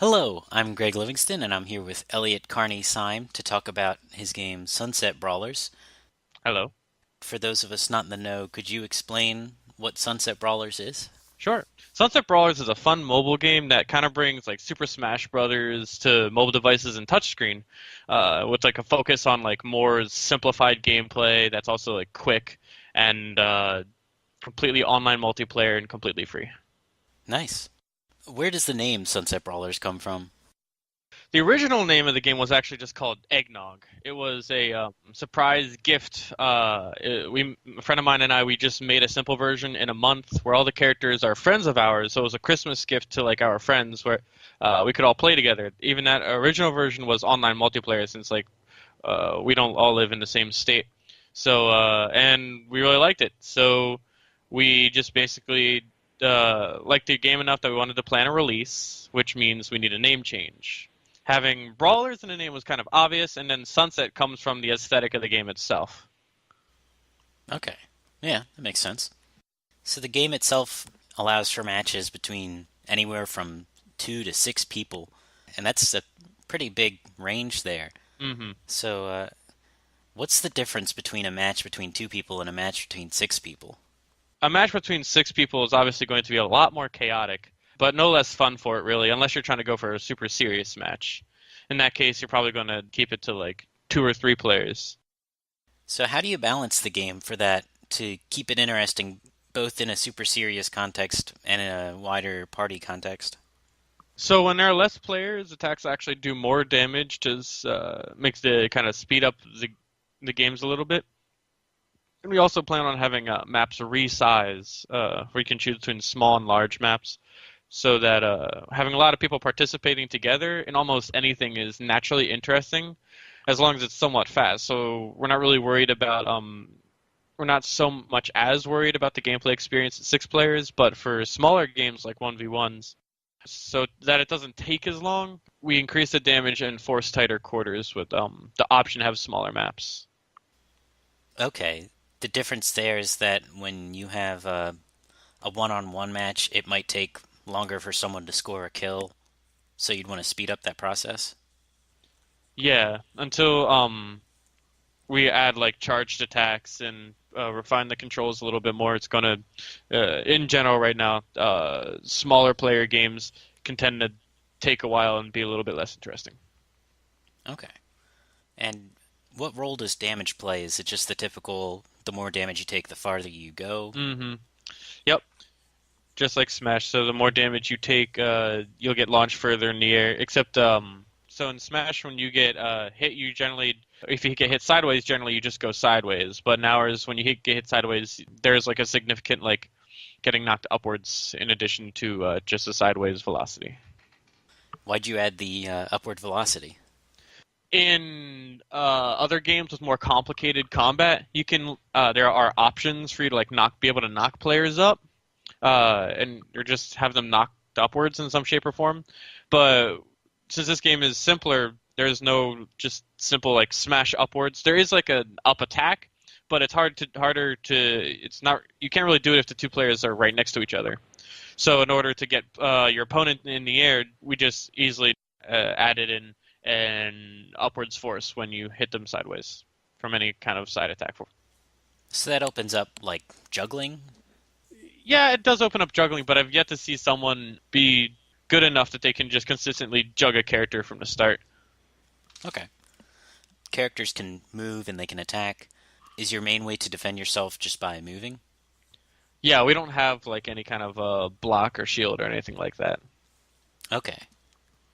Hello, I'm Greg Livingston, and I'm here with Elliot Carney Syme to talk about his game Sunset Brawlers. Hello. For those of us not in the know, could you explain what Sunset Brawlers is? Sure. Sunset Brawlers is a fun mobile game that kind of brings like Super Smash Brothers to mobile devices and touchscreen, with like a focus on like more simplified gameplay that's also like quick and completely online multiplayer and completely free. Nice. Where does the name Sunset Brawlers come from? The original name of the game was actually just called Eggnog. It was a surprise gift. A friend of mine and we just made a simple version in a month where all the characters are friends of ours. So it was a Christmas gift to like our friends where we could all play together. Even that original version was online multiplayer since like we don't all live in the same state. So and we really liked it. So we just basically liked the game enough that we wanted to plan a release, which means we need a name change. Having brawlers in the name was kind of obvious, and then Sunset comes from the aesthetic of the game itself. Okay. Yeah, that makes sense. So the game itself allows for matches between anywhere from 2 to 6 people, and that's a pretty big range there. hmm So, what's the difference between a match between 2 people and a match between 6 people? A match between six people is obviously going to be a lot more chaotic, but no less fun for it, really, unless you're trying to go for a super serious match. In that case, you're probably going to keep it to like two or three players. So, how do you balance the game for that to keep it interesting both in a super serious context and in a wider party context? So when there are less players, attacks actually do more damage, to makes the kind of speed up the games a little bit. And we also plan on having maps resize, where you can choose between small and large maps, so that having a lot of people participating together in almost anything is naturally interesting, as long as it's somewhat fast. So we're not really worried about we're not so much as worried about the gameplay experience at six players, but for smaller games like 1v1s, so that it doesn't take as long, we increase the damage and force tighter quarters with the option to have smaller maps. Okay. The difference there is that when you have a one-on-one match, it might take longer for someone to score a kill, so you'd want to speed up that process. Yeah, until we add like charged attacks and refine the controls a little bit more, it's gonna, in general, right now, smaller player games can tend to take a while and be a little bit less interesting. Okay. And what role does damage play? Is it just the typical, the more damage you take, the farther you go? hmm Yep, just like Smash. So the more damage you take, you'll get launched further in the air. Except, so in Smash, when you get hit, you generally, if you get hit sideways, generally you just go sideways. But in ours, when get hit sideways, there's like a significant like getting knocked upwards in addition to just a sideways velocity. Why'd you add the upward velocity? In other games with more complicated combat, you can there are options for you to like be able to knock players up, and or just have them knocked upwards in some shape or form. But since this game is simpler, there's no just simple like smash upwards. There is like an up attack, but it's harder to. It's not, you can't really do it if the two players are right next to each other. So in order to get your opponent in the air, we just easily added in an upwards force when you hit them sideways from any kind of side attack. So that opens up, like, juggling? Yeah, it does open up juggling, but I've yet to see someone be good enough that they can just consistently jug a character from the start. Okay. Characters can move and they can attack. Is your main way to defend yourself just by moving? Yeah, we don't have like any kind of block or shield or anything like that. Okay.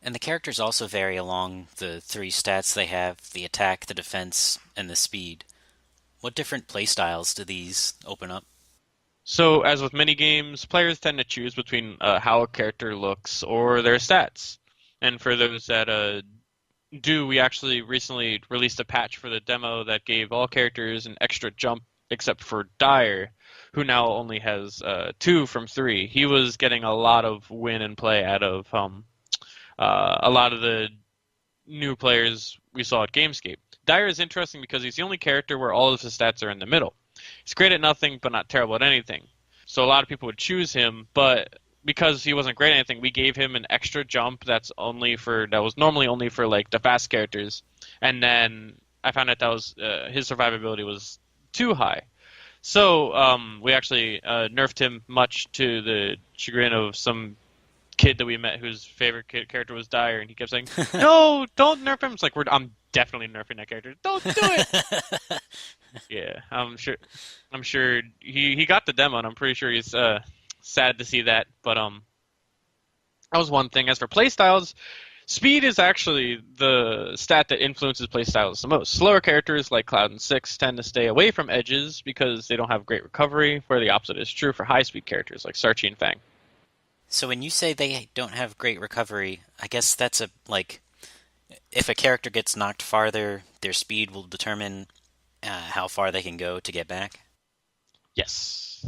And the characters also vary along the three stats they have: the attack, the defense, and the speed. What different playstyles do these open up? So, as with many games, players tend to choose between how a character looks or their stats. And for those that do, we actually recently released a patch for the demo that gave all characters an extra jump except for Dyer, who now only has two from three. He was getting a lot of win and play out of a lot of the new players we saw at Gamescape. Dyer is interesting because he's the only character where all of his stats are in the middle. He's great at nothing, but not terrible at anything. So a lot of people would choose him, but because he wasn't great at anything, we gave him an extra jump that was normally only for like the fast characters, and then I found out that was his survivability was too high. So we actually nerfed him, much to the chagrin of some kid that we met whose favorite character was Dire, and he kept saying, "No, don't nerf him." It's like I'm definitely nerfing that character. Don't do it. Yeah, I'm sure he got the demo, and I'm pretty sure he's sad to see that. But that was one thing. As for playstyles, speed is actually the stat that influences playstyles the most. Slower characters like Cloud and Six tend to stay away from edges because they don't have great recovery, where the opposite is true for high-speed characters like Sarchi and Fang. So when you say they don't have great recovery, I guess that's if a character gets knocked farther, their speed will determine how far they can go to get back. Yes.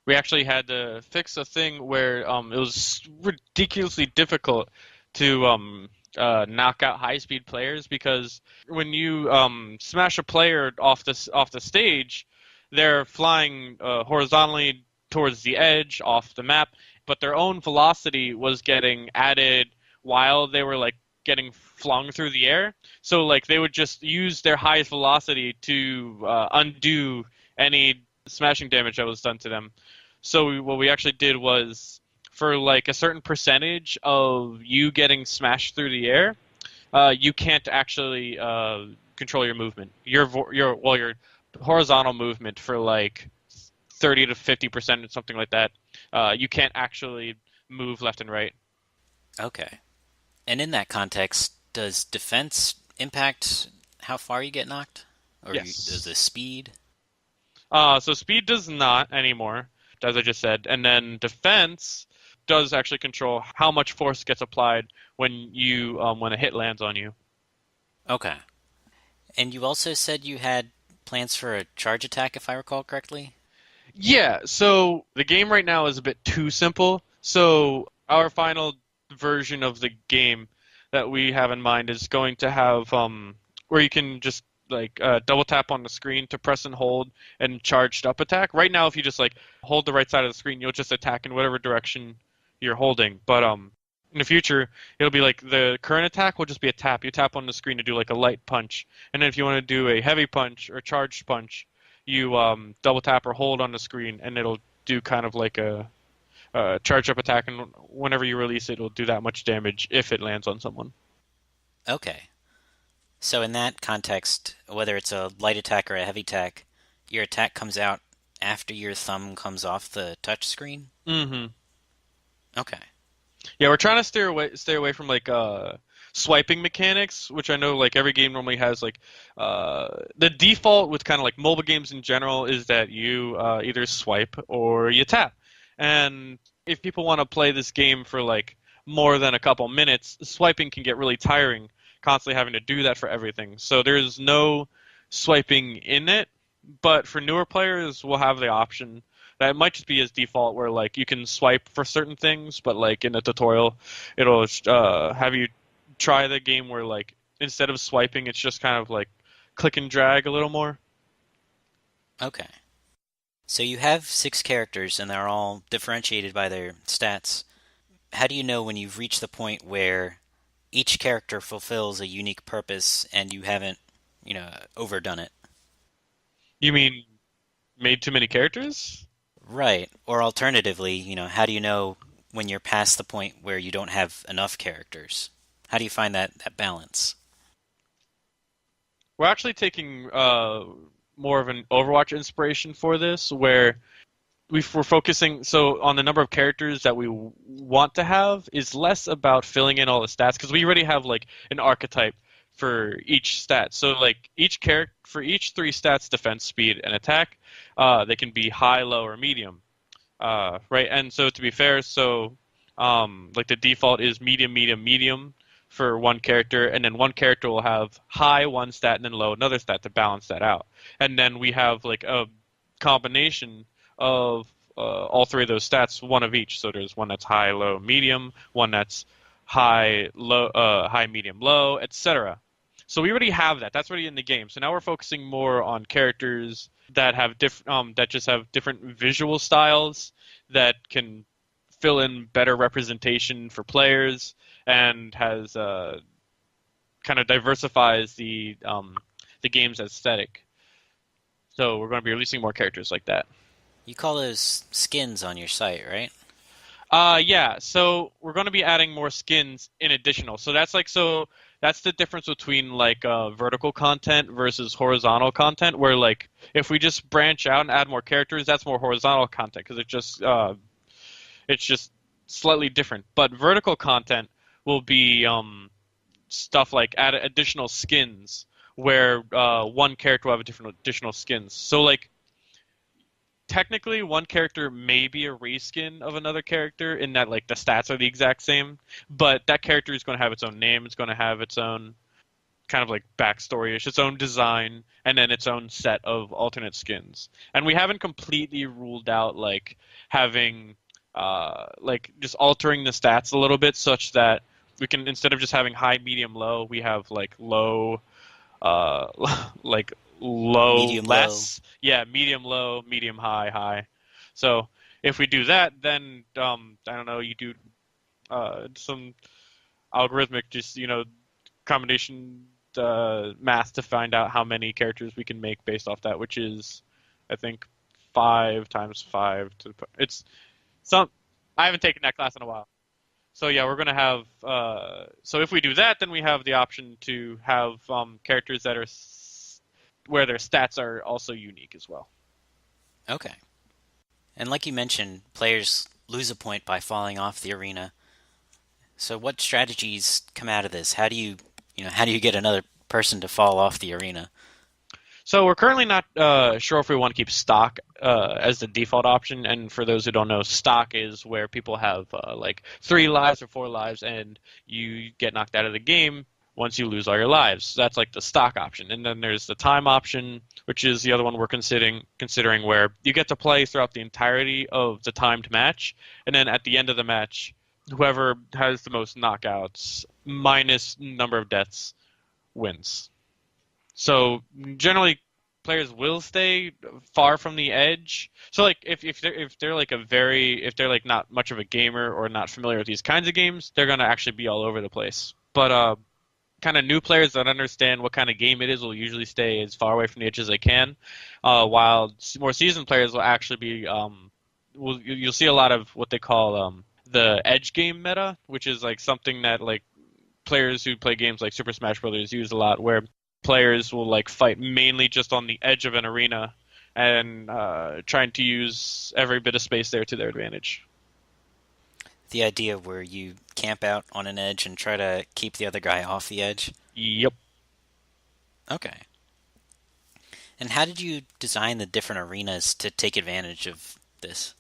We actually had to fix a thing where it was ridiculously difficult to knock out high-speed players, because when you smash a player off the stage, they're flying horizontally towards the edge off the map, but their own velocity was getting added while they were like getting flung through the air. So like they would just use their highest velocity to undo any smashing damage that was done to them. So what we actually did was, for like a certain percentage of you getting smashed through the air, you can't actually control your movement. Your horizontal movement for like 30 to 50% or something like that. You can't actually move left and right. Okay. And in that context, does defense impact how far you get knocked? Or Yes. does the speed? So speed does not anymore, as I just said. And then defense does actually control how much force gets applied when when a hit lands on you. Okay. And you also said you had plans for a charge attack, if I recall correctly? Yeah, so the game right now is a bit too simple. So our final version of the game that we have in mind is going to have where you can just like double tap on the screen to press and hold and charged up attack. Right now, if you just like hold the right side of the screen, you'll just attack in whatever direction you're holding. But in the future, it'll be like the current attack will just be a tap. You tap on the screen to do like a light punch, and then if you want to do a heavy punch or charged punch, you double tap or hold on the screen, and it'll do kind of like a charge up attack. And whenever you release it, it'll do that much damage if it lands on someone. Okay. So in that context, whether it's a light attack or a heavy attack, your attack comes out after your thumb comes off the touch screen? Mm-hmm. Okay. Yeah, we're trying to stay away from like swiping mechanics, which I know like every game normally has. Like the default with kind of like mobile games in general is that you either swipe or you tap. And if people want to play this game for like more than a couple minutes, swiping can get really tiring, constantly having to do that for everything. So there's no swiping in it, but for newer players, we'll have the option. That might just be as default, where like you can swipe for certain things, but like in the tutorial, it'll have you try the game where like instead of swiping, it's just kind of like click and drag a little more. Okay. So you have 6 characters, and they're all differentiated by their stats. How do you know when you've reached the point where each character fulfills a unique purpose and you haven't, overdone it? You mean made too many characters? Right. Or alternatively, how do you know when you're past the point where you don't have enough characters? How do you find that balance? We're actually taking more of an Overwatch inspiration for this, where we're focusing on the number of characters that we want to have is less about filling in all the stats, because we already have like an archetype for each stat. So like each character for each 3 stats, defense, speed, and attack, they can be high, low, or medium, right? And so to be fair, like the default is medium, medium, medium for one character, and then one character will have high one stat and then low another stat to balance that out. And then we have like a combination of all 3 of those stats, one of each. So there's one that's high, low, medium, one that's high, low, high, medium, low, etc. So we already have that. That's already in the game. So now we're focusing more on characters that have that just have different visual styles that can fill in better representation for players and has kind of diversifies the game's aesthetic. So we're going to be releasing more characters like that. You call those skins on your site, right? Yeah. So we're going to be adding more skins in additional. So that's the difference between like vertical content versus horizontal content. Where like if we just branch out and add more characters, that's more horizontal content because it's just slightly different. But vertical content will be stuff like add additional skins where one character will have additional skins. So like technically one character may be a reskin of another character in that like the stats are the exact same, but that character is going to have its own name, it's going to have its own kind of like backstory-ish, its own design, and then its own set of alternate skins. And we haven't completely ruled out like having like just altering the stats a little bit such that we can, instead of just having high, medium, low, we have like low, like low, Medium, less. Yeah, medium, low, medium, high, high. So if we do that, then I don't know, you do some algorithmic, just combination math to find out how many characters we can make based off that, which is, I think, 5 times 5 to the. It's some. I haven't taken that class in a while. So yeah, we're gonna have. So if we do that, then we have the option to have characters that are where their stats are also unique as well. Okay. And like you mentioned, players lose a point by falling off the arena. So what strategies come out of this? How do you get another person to fall off the arena? So we're currently not sure if we want to keep stock as the default option. And for those who don't know, stock is where people have like 3 lives or 4 lives, and you get knocked out of the game once you lose all your lives. So that's like the stock option. And then there's the time option, which is the other one we're considering where you get to play throughout the entirety of the timed match, and then at the end of the match, whoever has the most knockouts minus number of deaths wins. So generally, players will stay far from the edge. So like if they're like not much of a gamer or not familiar with these kinds of games, they're gonna actually be all over the place. But kind of new players that understand what kind of game it is will usually stay as far away from the edge as they can, while more seasoned players will actually be you'll see a lot of what they call the edge game meta, which is like something that like players who play games like Super Smash Bros. Use a lot, where players will like fight mainly just on the edge of an arena and trying to use every bit of space there to their advantage. The idea where you camp out on an edge and try to keep the other guy off the edge? Yep. Okay. And how did you design the different arenas to take advantage of this?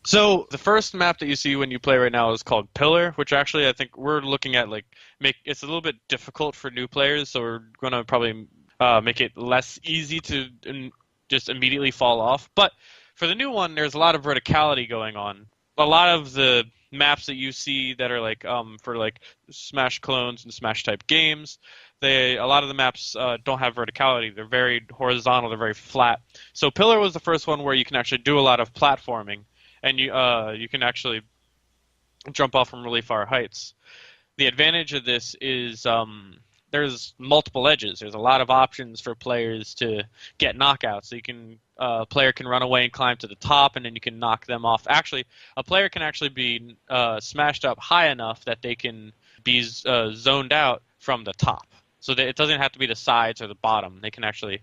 So the first map that you see when you play right now is called Pillar, which actually I think we're looking at like it's a little bit difficult for new players, so we're going to probably make it less easy to just immediately fall off. But for the new one, there's a lot of verticality going on. A lot of the maps that you see that are like for like Smash clones and Smash type games, a lot of the maps don't have verticality. They're very horizontal. They're very flat. So Pillar was the first one where you can actually do a lot of platforming, and you can actually jump off from really far heights. The advantage of this is there's multiple edges. There's a lot of options for players to get knockouts. So you can player can run away and climb to the top, and then you can knock them off. Actually, a player can actually be smashed up high enough that they can be zoned out from the top. So that it doesn't have to be the sides or the bottom. They can actually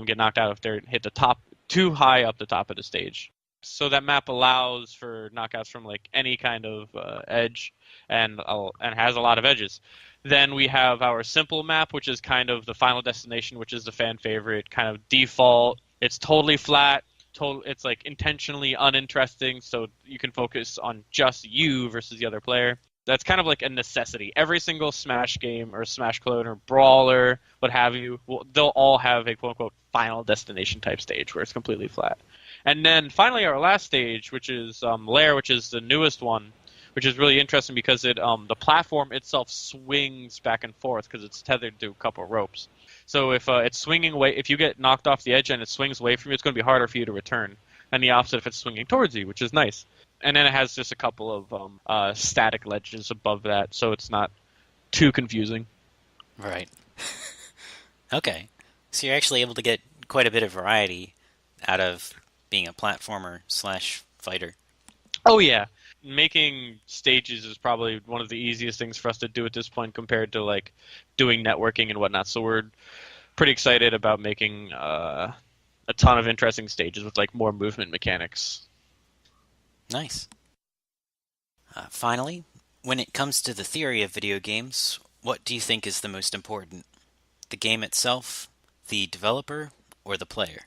get knocked out if they hit the top too high up the top of the stage. So that map allows for knockouts from like any kind of edge, and has a lot of edges. Then we have our simple map, which is kind of the final destination, which is the fan favorite kind of default. It's totally flat. It's like intentionally uninteresting, so you can focus on just you versus the other player. That's kind of like a necessity. Every single Smash game or Smash clone or brawler, what have you, they'll all have a quote-unquote final destination type stage where it's completely flat. And then finally our last stage, which is Lair, which is the newest one, which is really interesting because it the platform itself swings back and forth because it's tethered to a couple of ropes. So if it's swinging away, if you get knocked off the edge and it swings away from you, it's going to be harder for you to return. And the opposite if it's swinging towards you, which is nice. and then it has just a couple of static ledges above that, so it's not too confusing. Right. Okay. So you're actually able to get quite a bit of variety out of being a platformer slash fighter. Oh yeah, making stages is probably one of the easiest things for us to do at this point compared to like doing networking and whatnot. So we're pretty excited about making a ton of interesting stages with like more movement mechanics. Nice. Finally, when it comes to the theory of video games, what do you think is the most important? The game itself, the developer, or the player?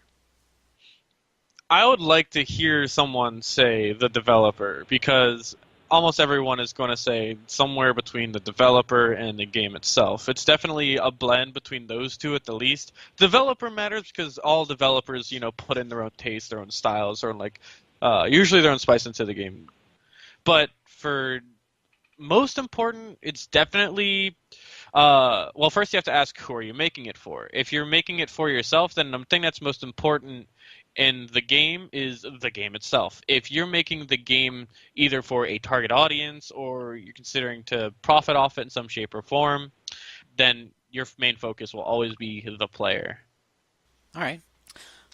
I would like to hear someone say the developer because almost everyone is going to say somewhere between the developer and the game itself. It's definitely a blend between those two at the least. Developer matters because all developers, put in their own taste, their own styles, or like usually their own spice into the game. But for most important, it's definitely well, first you have to ask who are you making it for. If you're making it for yourself, then the thing that's most important in the game is the game itself. If you're making the game either for a target audience or you're considering to profit off it in some shape or form, then your main focus will always be the player. All right.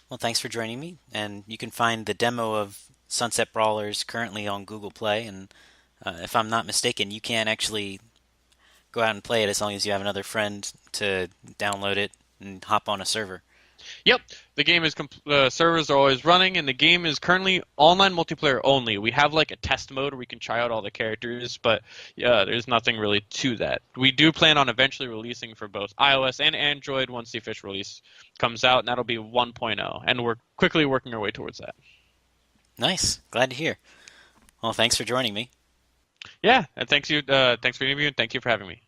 Well, thanks for joining me. And you can find the demo of Sunset Brawlers currently on Google Play. And if I'm not mistaken, you can actually go out and play it as long as you have another friend to download it and hop on a server. Yep, the game is servers are always running, and the game is currently online multiplayer only. We have like a test mode where we can try out all the characters, but there's nothing really to that. We do plan on eventually releasing for both iOS and Android once the official release comes out, and that'll be 1.0, and we're quickly working our way towards that. Nice. Glad to hear. Well, thanks for joining me. Yeah, and thanks for interviewing, and thank you for having me.